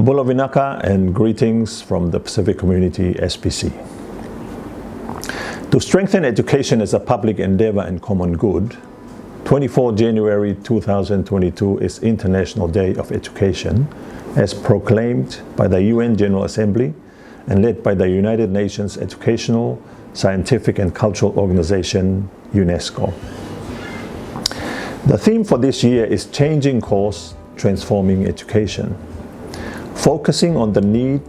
Bula Vinaka and greetings from the Pacific Community SPC. To strengthen education as a public endeavor and common good, 24 January 2022 is International Day of Education, as proclaimed by the UN General Assembly and led by the United Nations Educational, Scientific and Cultural Organization, UNESCO. The theme for this year is Changing Course, Transforming Education, focusing on the need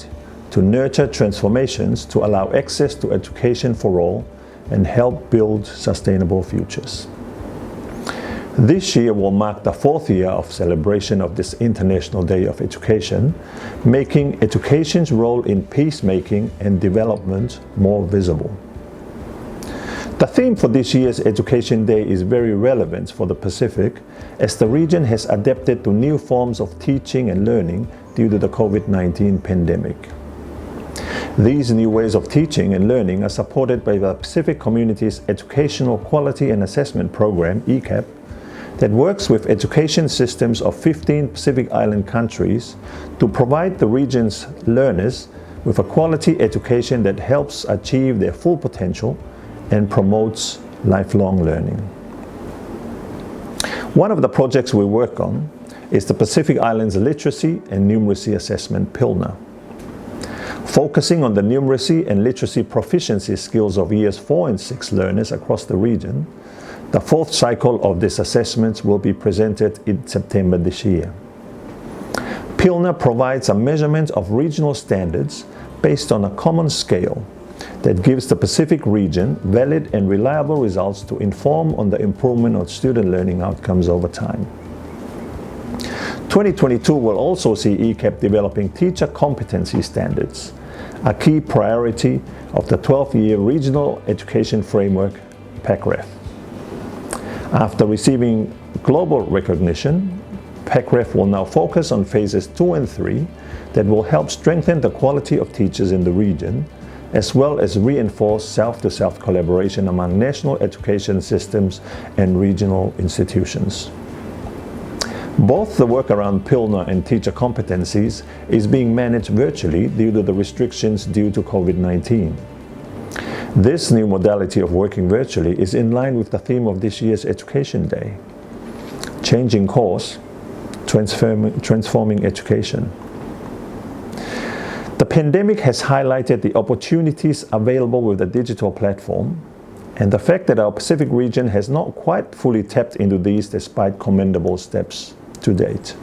to nurture transformations to allow access to education for all and help build sustainable futures. This year will mark the 4th year of celebration of this International Day of Education, making education's role in peacemaking and development more visible. The theme for this year's Education Day is very relevant for the Pacific, as the region has adapted to new forms of teaching and learning due to the COVID-19 pandemic. These new ways of teaching and learning are supported by the Pacific Community's Educational Quality and Assessment Program, EQAP, that works with education systems of 15 Pacific Island countries to provide the region's learners with a quality education that helps achieve their full potential and promotes lifelong learning. One of the projects we work on is the Pacific Islands Literacy and Numeracy Assessment PILNA. Focusing on the numeracy and literacy proficiency skills of years 4 and 6 learners across the region, the 4th cycle of this assessment will be presented in September this year. PILNA provides a measurement of regional standards based on a common scale that gives the Pacific region valid and reliable results to inform on the improvement of student learning outcomes over time. 2022 will also see EQAP developing teacher competency standards, a key priority of the 12-year Regional Education Framework, PACREF. After receiving global recognition, PACREF will now focus on phases 2 and 3 that will help strengthen the quality of teachers in the region, as well as reinforce self-to-self collaboration among national education systems and regional institutions. Both the work around PILNA and teacher competencies is being managed virtually due to the restrictions due to COVID-19. This new modality of working virtually is in line with the theme of this year's Education Day: Changing Course, Transforming Education. The pandemic has highlighted the opportunities available with the digital platform and the fact that our Pacific region has not quite fully tapped into these despite commendable steps to date.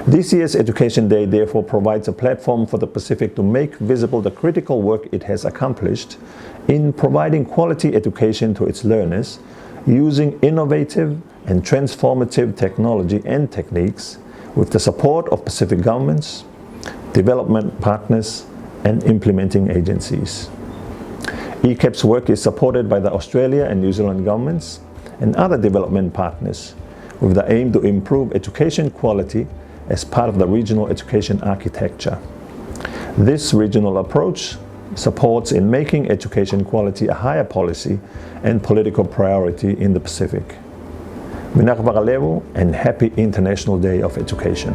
This year's Education Day therefore provides a platform for the Pacific to make visible the critical work it has accomplished in providing quality education to its learners using innovative and transformative technology and techniques with the support of Pacific governments, development partners, and implementing agencies. EQAP's work is supported by the Australia and New Zealand governments and other development partners with the aim to improve education quality as part of the regional education architecture. This regional approach supports in making education quality a higher policy and political priority in the Pacific. Vinaka and happy International Day of Education.